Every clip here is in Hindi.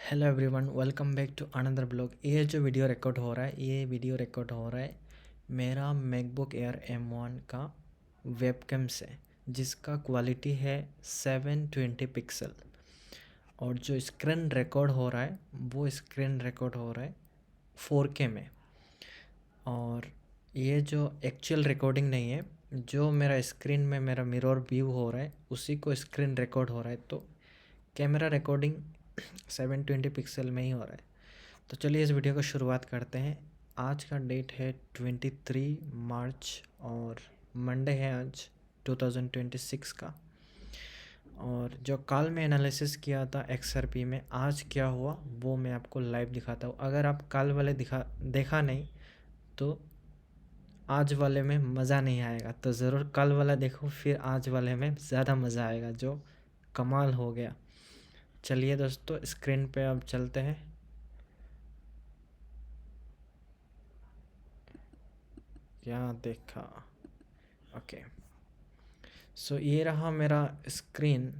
Hello everyone, welcome back to another blog. ये जो वीडियो रिकॉर्ड हो रहा है मेरा मैकबुक एयर M1 का वेबकैम से, जिसका क्वालिटी है 720 पिक्सल। और जो स्क्रीन रिकॉर्ड हो रहा है वो स्क्रीन रिकॉर्ड हो रहा है 4K में। और ये जो एक्चुअल रिकॉर्डिंग नहीं है, जो मेरा स्क्रीन में मेरा मिरर व्यू हो रहा है उसी को स्क्रीन रिकॉर्ड हो रहा है। तो कैमरा रिकॉर्डिंग 720 पिक्सल में ही हो रहा है। तो चलिए इस वीडियो को शुरुआत करते हैं। आज का डेट है 23 मार्च और मंडे है आज 2026 का। और जो कल मैं एनालिसिस किया था XRP में आज क्या हुआ वो मैं आपको लाइव दिखाता हूँ। अगर आप कल वाले देखा नहीं तो आज वाले में मज़ा नहीं आएगा, तो ज़रूर कल वाला देखो, फिर आज वाले में ज़्यादा मज़ा आएगा। जो कमाल हो गया। चलिए दोस्तों, स्क्रीन पे अब चलते हैं। क्या देखा? ओके, सो ये रहा मेरा स्क्रीन।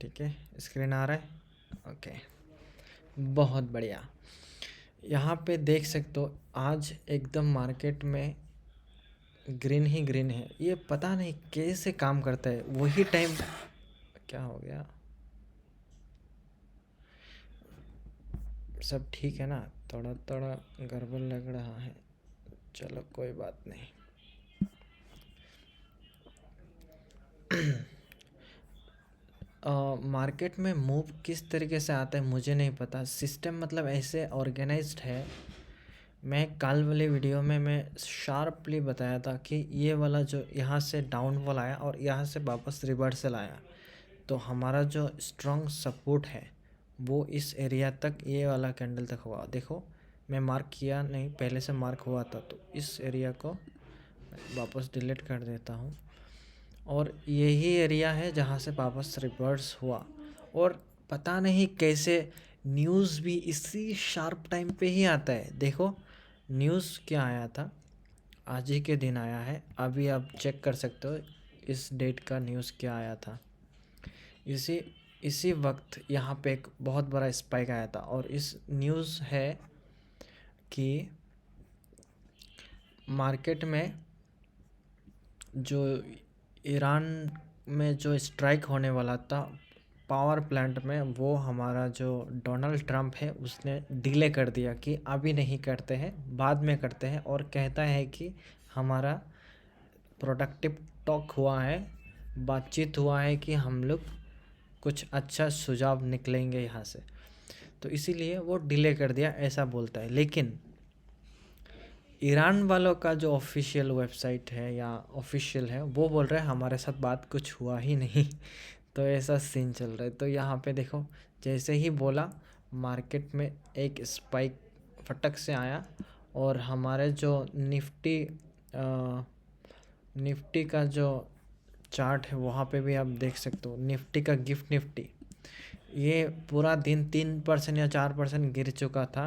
ठीक है, स्क्रीन आ रहा है। ओके, बहुत बढ़िया। यहाँ पे देख सकते हो आज एकदम मार्केट में ग्रीन ही ग्रीन है। ये पता नहीं कैसे काम करता है। वही टाइम क्या हो गया? सब ठीक है ना? थोड़ा थोड़ा गड़बड़ लग रहा है, चलो कोई बात नहीं। मार्केट में मूव किस तरीके से आता है मुझे नहीं पता। सिस्टम मतलब ऐसे ऑर्गेनाइज्ड है। मैं कल वाले वीडियो में मैं शार्पली बताया था कि ये वाला जो यहाँ से डाउनफॉल आया और यहाँ से वापस रिवर्सल आया, तो हमारा जो स्ट्रॉन्ग सपोर्ट है वो इस एरिया तक, ये वाला कैंडल तक हुआ। देखो, मैं मार्क किया नहीं, पहले से मार्क हुआ था। तो इस एरिया को वापस डिलीट कर देता हूँ। और यही एरिया है जहाँ से वापस रिवर्स हुआ। और पता नहीं कैसे न्यूज़ भी इसी शार्प टाइम पे ही आता है। देखो न्यूज़ क्या आया था, आज ही के दिन आया है। अभी आप चेक कर सकते हो इस डेट का न्यूज़ क्या आया था। इसी इसी वक्त यहाँ पे एक बहुत बड़ा स्पाइक आया था। और इस न्यूज़ है कि मार्केट में जो ईरान में जो स्ट्राइक होने वाला था पावर प्लांट में, वो हमारा जो डोनाल्ड ट्रंप है उसने डिले कर दिया कि अभी नहीं करते हैं, बाद में करते हैं। और कहता है कि हमारा प्रोडक्टिव टॉक हुआ है, बातचीत हुआ है कि हम लोग कुछ अच्छा सुझाव निकलेंगे यहाँ से। तो इसीलिए वो डिले कर दिया, ऐसा बोलता है। लेकिन ईरान वालों का जो ऑफिशियल वेबसाइट है या ऑफिशियल है वो बोल रहे हैं हमारे साथ बात कुछ हुआ ही नहीं। तो ऐसा सीन चल रहा है। तो यहाँ पे देखो, जैसे ही बोला मार्केट में एक स्पाइक फटक से आया। और हमारे जो निफ्टी का जो चार्ट है वहाँ पे भी आप देख सकते हो। निफ्टी का गिफ्ट निफ्टी ये पूरा दिन 3% या 4% गिर चुका था।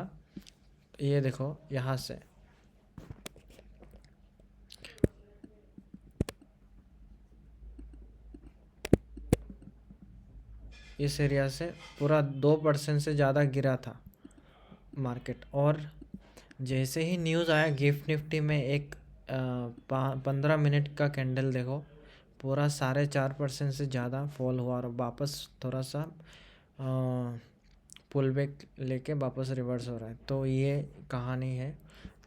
ये देखो यहाँ से इस एरिया से पूरा 2% से ज़्यादा गिरा था मार्केट। और जैसे ही न्यूज़ आया गिफ्ट निफ्टी में एक 15 मिनट का कैंडल देखो, पूरा 4.5% से ज़्यादा फॉल हुआ और वापस थोड़ा सा पुल बैक लेके वापस रिवर्स हो रहा है। तो ये कहानी है।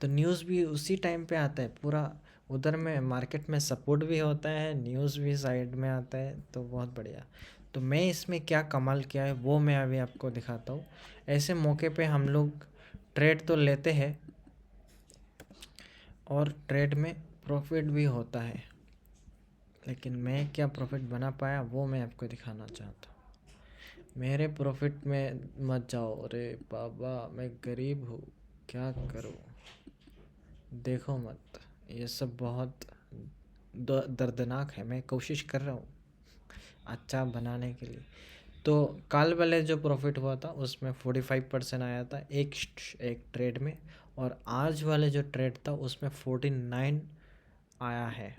तो न्यूज़ भी उसी टाइम पे आता है पूरा। उधर में मार्केट में सपोर्ट भी होता है, न्यूज़ भी साइड में आता है। तो बहुत बढ़िया। तो मैं इसमें क्या कमाल किया है वो मैं अभी आपको दिखाता हूँ। ऐसे मौके पे हम लोग ट्रेड तो लेते हैं और ट्रेड में प्रॉफिट भी होता है, लेकिन मैं क्या प्रॉफिट बना पाया वो मैं आपको दिखाना चाहता हूँ। मेरे प्रॉफिट में मत जाओ, अरे बाबा मैं गरीब हूँ, क्या करूँ। देखो मत, ये सब बहुत दर्दनाक है। मैं कोशिश कर रहा हूँ अच्छा बनाने के लिए। तो कल वाले जो प्रॉफिट हुआ था उसमें 45% आया था एक ट्रेड में। और आज वाले जो ट्रेड था उसमें 49 आया है।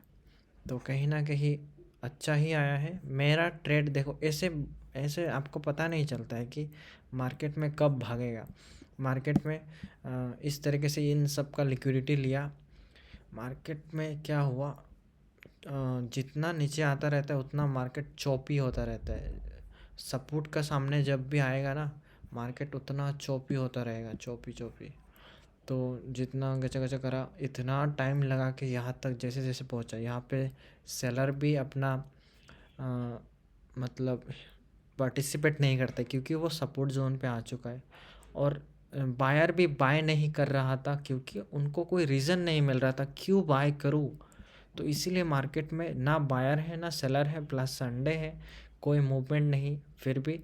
तो कहीं ना कहीं अच्छा ही आया है। मेरा ट्रेड देखो ऐसे ऐसे आपको पता नहीं चलता है कि मार्केट में कब भागेगा। मार्केट में इस तरीके से इन सब का लिक्विडिटी लिया, मार्केट में क्या हुआ, जितना नीचे आता रहता है उतना मार्केट चौपी होता रहता है। सपोर्ट का सामने जब भी आएगा ना, मार्केट उतना चौपी होता रहेगा, चौपी चौपी। तो जितना गचा गचा करा, इतना टाइम लगा कि यहाँ तक जैसे जैसे पहुँचा। यहाँ पे सेलर भी अपना अ, मतलब पार्टिसिपेट नहीं करते क्योंकि वो सपोर्ट जोन पे आ चुका है। और बायर भी बाय नहीं कर रहा था क्योंकि उनको कोई रीज़न नहीं मिल रहा था क्यों बाय करूँ। तो इसीलिए मार्केट में ना बायर है ना सेलर है, प्लस संडे है, कोई मूवमेंट नहीं। फिर भी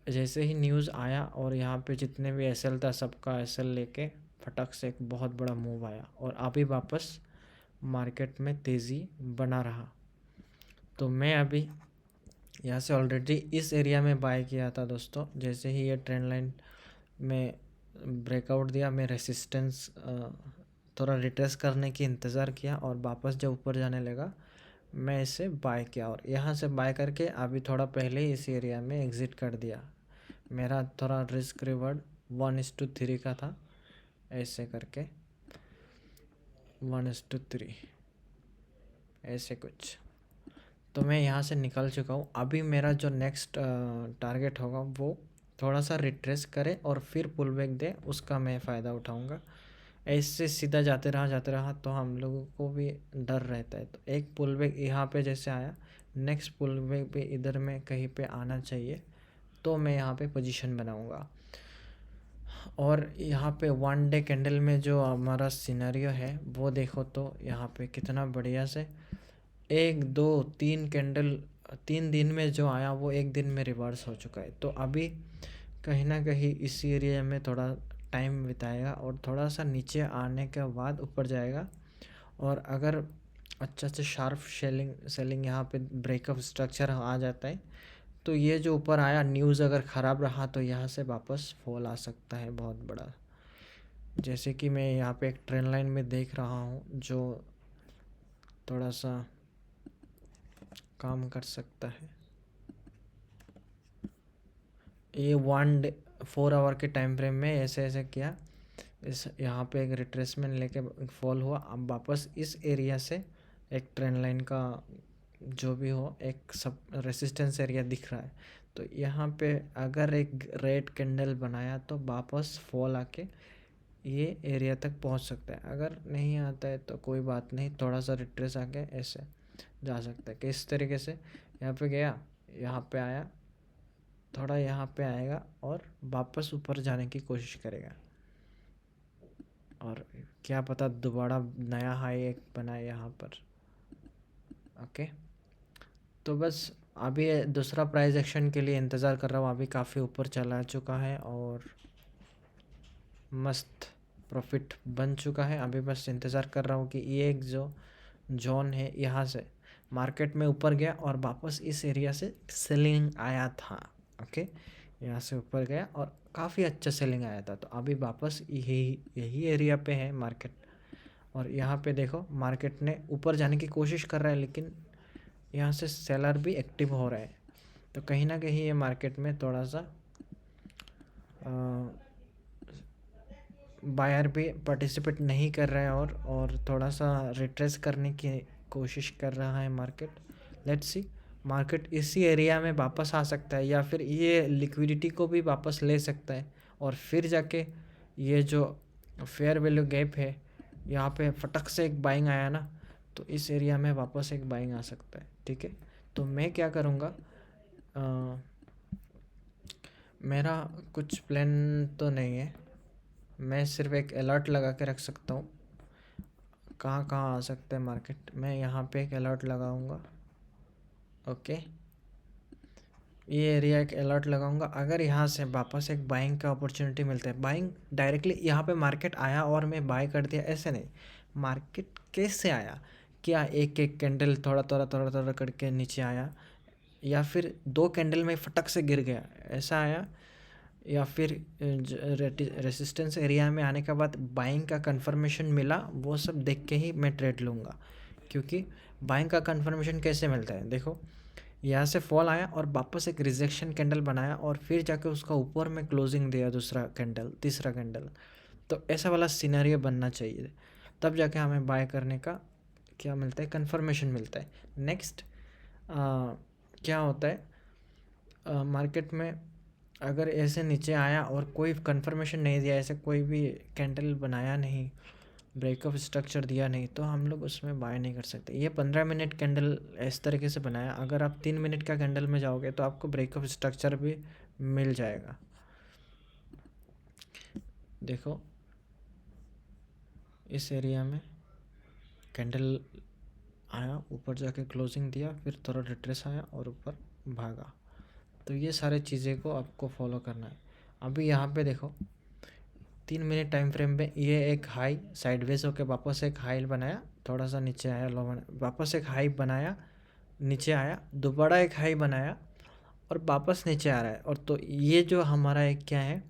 जैसे ही न्यूज़ आया और यहाँ पे जितने भी एसएल था सबका एसएल लेके फटक से एक बहुत बड़ा मूव आया और अभी वापस मार्केट में तेज़ी बना रहा। तो मैं अभी यहाँ से ऑलरेडी इस एरिया में बाय किया था दोस्तों। जैसे ही ये ट्रेंड लाइन में ब्रेकआउट दिया, मैं रेसिस्टेंस थोड़ा रिट्रेस करने की इंतज़ार किया और वापस जब ऊपर जाने लगा मैं इसे बाय किया और यहाँ से बाय करके अभी थोड़ा पहले ही इस एरिया में एग्ज़िट कर दिया। मेरा थोड़ा रिस्क रिवॉर्ड 1:3 का था, ऐसे करके 1:3 ऐसे कुछ। तो मैं यहाँ से निकल चुका हूँ। अभी मेरा जो नेक्स्ट टारगेट होगा वो थोड़ा सा रिट्रेस करे और फिर पुल बैक दे, उसका मैं फ़ायदा उठाऊँगा। ऐसे सीधा जाते रहा तो हम लोगों को भी डर रहता है। तो एक पुल बैक यहाँ पे जैसे आया, नेक्स्ट पुल बैक भी इधर में कहीं पे आना चाहिए, तो मैं यहाँ पे पोजीशन बनाऊँगा। और यहाँ पे 1 डे कैंडल में जो हमारा सिनेरियो है वो देखो तो यहाँ पे कितना बढ़िया से 1 2 3 कैंडल 3 दिन में जो आया वो एक दिन में रिवर्स हो चुका है। तो अभी कहीं ना कहीं इसी एरिया में थोड़ा टाइम बिताएगा और थोड़ा सा नीचे आने के बाद ऊपर जाएगा। और अगर अच्छा से शार्प सेलिंग यहाँ पे ब्रेकअप स्ट्रक्चर आ जाता है तो ये जो ऊपर आया न्यूज़ अगर ख़राब रहा तो यहाँ से वापस फॉल आ सकता है बहुत बड़ा। जैसे कि मैं यहाँ पे एक ट्रेंड लाइन में देख रहा हूँ जो थोड़ा सा काम कर सकता है। ये 4 आवर के टाइम फ्रेम में ऐसे ऐसे किया, इस यहाँ पे एक रिट्रेसमेंट लेके फॉल हुआ। अब वापस इस एरिया से एक ट्रेंड लाइन का जो भी हो एक सब रेसिस्टेंस एरिया दिख रहा है। तो यहाँ पे अगर एक रेड कैंडल बनाया तो वापस फॉल आके ये एरिया तक पहुँच सकता है। अगर नहीं आता है तो कोई बात नहीं, थोड़ा सा रिट्रेस आके ऐसे जा सकता है। किस तरीके से यहाँ पे गया, यहाँ पे आया, थोड़ा यहाँ पे आएगा और वापस ऊपर जाने की कोशिश करेगा और क्या पता दोबारा नया हाई एक बनाए यहाँ पर। ओके, तो बस अभी दूसरा प्राइस एक्शन के लिए इंतज़ार कर रहा हूँ। अभी काफ़ी ऊपर चला चुका है और मस्त प्रॉफिट बन चुका है। अभी बस इंतज़ार कर रहा हूँ कि ये एक जो जोन है यहाँ से मार्केट में ऊपर गया और वापस इस एरिया से सेलिंग आया था। ओके, यहाँ से ऊपर गया और काफ़ी अच्छा सेलिंग आया था। तो अभी वापस यही एरिया पे है मार्केट और यहाँ पे देखो मार्केट ने ऊपर जाने की कोशिश कर रहा है लेकिन यहाँ से सेलर भी एक्टिव हो रहा है। तो कहीं ना कहीं ये मार्केट में थोड़ा सा बायर भी पार्टिसिपेट नहीं कर रहा है और थोड़ा सा रिट्रेस करने की कोशिश कर रहा है मार्केट। लेट्स सी, मार्केट इसी एरिया में वापस आ सकता है या फिर ये लिक्विडिटी को भी वापस ले सकता है और फिर जाके ये जो फेयर वैल्यू गैप है यहाँ पे फटक से एक बाइंग आया ना, तो इस एरिया में वापस एक बाइंग आ सकता है। ठीक है, तो मैं क्या करूँगा, मेरा कुछ प्लान तो नहीं है, मैं सिर्फ एक अलर्ट लगा के रख सकता हूँ कहाँ कहाँ आ सकता है मार्केट। मैं यहाँ पे एक अलर्ट लगाऊंगा। ओके, ये एरिया एक अलर्ट लगाऊंगा। अगर यहाँ से वापस एक बाइंग का अपॉर्चुनिटी मिलता है, बाइंग डायरेक्टली यहाँ पे मार्केट आया और मैं बाय कर दिया, ऐसे नहीं। मार्केट कैसे आया, क्या एक एक कैंडल थोड़ा थोड़ा थोड़ा थोड़ा करके नीचे आया या फिर 2 कैंडल में फटक से गिर गया, ऐसा आया, या फिर रेसिस्टेंस एरिया में आने के बाद बाइंग का कंफर्मेशन मिला, वो सब देख के ही मैं ट्रेड लूँगा। क्योंकि बाइंग का कंफर्मेशन कैसे मिलता है, देखो यहाँ से फॉल आया और वापस एक रिजेक्शन कैंडल बनाया और फिर जाके उसका ऊपर में क्लोजिंग दिया दूसरा कैंडल, तीसरा कैंडल। तो ऐसा वाला सिनेरियो बनना चाहिए, तब जाके हमें बाय करने का क्या मिलता है, कंफर्मेशन मिलता है। नेक्स्ट क्या होता है मार्केट में, अगर ऐसे नीचे आया और कोई कंफर्मेशन नहीं दिया, ऐसे कोई भी कैंडल बनाया नहीं, ब्रेकअप स्ट्रक्चर दिया नहीं, तो हम लोग उसमें बाय नहीं कर सकते। ये 15 मिनट कैंडल इस तरीके से बनाया, अगर आप 3 मिनट का कैंडल में जाओगे तो आपको ब्रेकअप स्ट्रक्चर भी मिल जाएगा। देखो इस एरिया में कैंडल आया, ऊपर जाके क्लोजिंग दिया, फिर थोड़ा रिट्रेस आया और ऊपर भागा। तो ये सारे चीज़ें को आपको फॉलो करना है। अभी यहाँ पे देखो 3 मिनट टाइम फ्रेम में ये एक हाई साइडवेज होके वापस एक हाई बनाया, थोड़ा सा नीचे आया, लो बना, वापस एक हाई बनाया, नीचे आया, दोबारा एक हाई बनाया और वापस नीचे आ रहा है। और तो ये जो हमारा एक क्या है,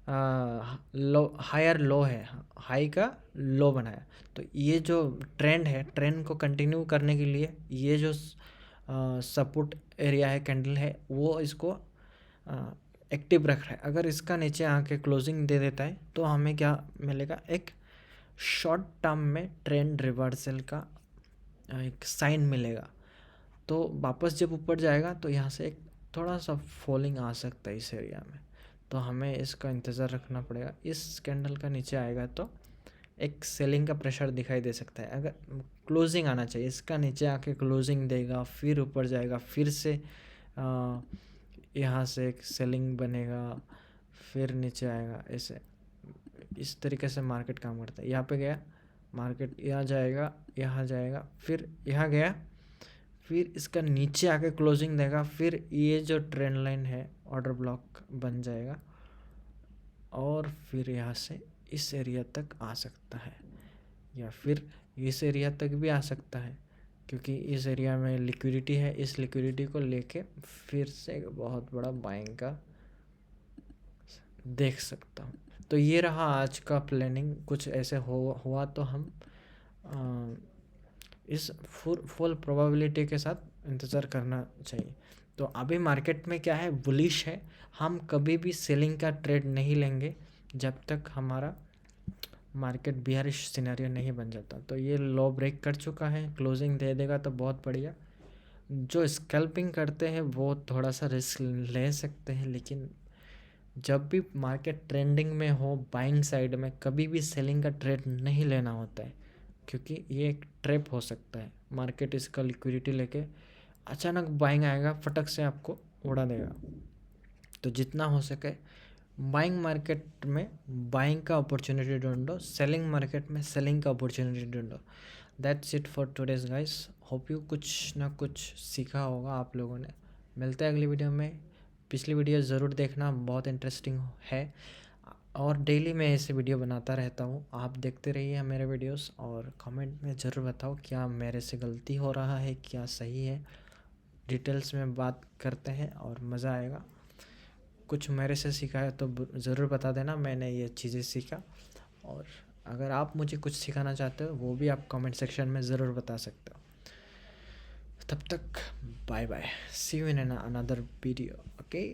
लो हायर लो है, हाई का लो बनाया। तो ये जो ट्रेंड है, ट्रेंड को कंटिन्यू करने के लिए ये जो सपोर्ट एरिया है, कैंडल है, वो इसको एक्टिव रख रहा है। अगर इसका नीचे आके क्लोजिंग दे देता है तो हमें क्या मिलेगा, एक शॉर्ट टर्म में ट्रेंड रिवर्सल का एक साइन मिलेगा। तो वापस जब ऊपर जाएगा तो यहाँ से एक थोड़ा सा फॉलिंग आ सकता है इस एरिया में, तो हमें इसका इंतज़ार रखना पड़ेगा। इस कैंडल का नीचे आएगा तो एक सेलिंग का प्रेशर दिखाई दे सकता है, अगर क्लोजिंग आना चाहिए। इसका नीचे आके क्लोजिंग देगा, फिर ऊपर जाएगा, फिर से यहाँ से एक सेलिंग बनेगा, फिर नीचे आएगा, ऐसे इस तरीके से मार्केट काम करता है। यहाँ पे गया मार्केट, यहाँ जाएगा, यहाँ जाएगा, फिर यहाँ गया, फिर इसका नीचे आके क्लोजिंग देगा, फिर ये जो ट्रेंड लाइन है ऑर्डर ब्लॉक बन जाएगा और फिर यहाँ से इस एरिया तक आ सकता है, या फिर इस एरिया तक भी आ सकता है, क्योंकि इस एरिया में लिक्विडिटी है। इस लिक्विडिटी को लेके फिर से एक बहुत बड़ा बाइंग का देख सकता हूँ। तो ये रहा आज का प्लानिंग, कुछ ऐसे हुआ तो हम इस फुल प्रोबेबिलिटी के साथ इंतज़ार करना चाहिए। तो अभी मार्केट में क्या है, बुलिश है, हम कभी भी सेलिंग का ट्रेड नहीं लेंगे जब तक हमारा मार्केट बियरिश सिनेरियो नहीं बन जाता। तो ये लो ब्रेक कर चुका है, क्लोजिंग दे देगा तो बहुत बढ़िया। जो स्कैल्पिंग करते हैं वो थोड़ा सा रिस्क ले सकते हैं, लेकिन जब भी मार्केट ट्रेंडिंग में हो, बाइंग साइड में कभी भी सेलिंग का ट्रेड नहीं लेना होता है, क्योंकि ये एक ट्रैप हो सकता है। मार्केट इसका लिक्विडिटी लेके अचानक बाइंग आएगा, फटक से आपको उड़ा देगा। तो जितना हो सके बाइंग मार्केट में बाइंग का अपॉर्चुनिटी ढूंढो, सेलिंग मार्केट में सेलिंग का अपॉर्चुनिटी ढूंढो। That's it for today's guys. Hope you कुछ ना कुछ सीखा होगा आप लोगों ने। मिलते हैं अगली वीडियो में। पिछली वीडियो ज़रूर देखना, बहुत इंटरेस्टिंग है, और डेली मैं ऐसे वीडियो बनाता रहता हूँ। आप देखते रहिए मेरे वीडियोस और कमेंट में ज़रूर बताओ क्या मेरे से गलती हो रहा है, क्या सही है। डिटेल्स में बात करते हैं और मज़ा आएगा। कुछ मेरे से सीखा है तो ज़रूर बता देना, मैंने ये चीज़ें सीखा। और अगर आप मुझे कुछ सिखाना चाहते हो वो भी आप कमेंट सेक्शन में ज़रूर बता सकते हो। तब तक bye bye, see you in another video, okay.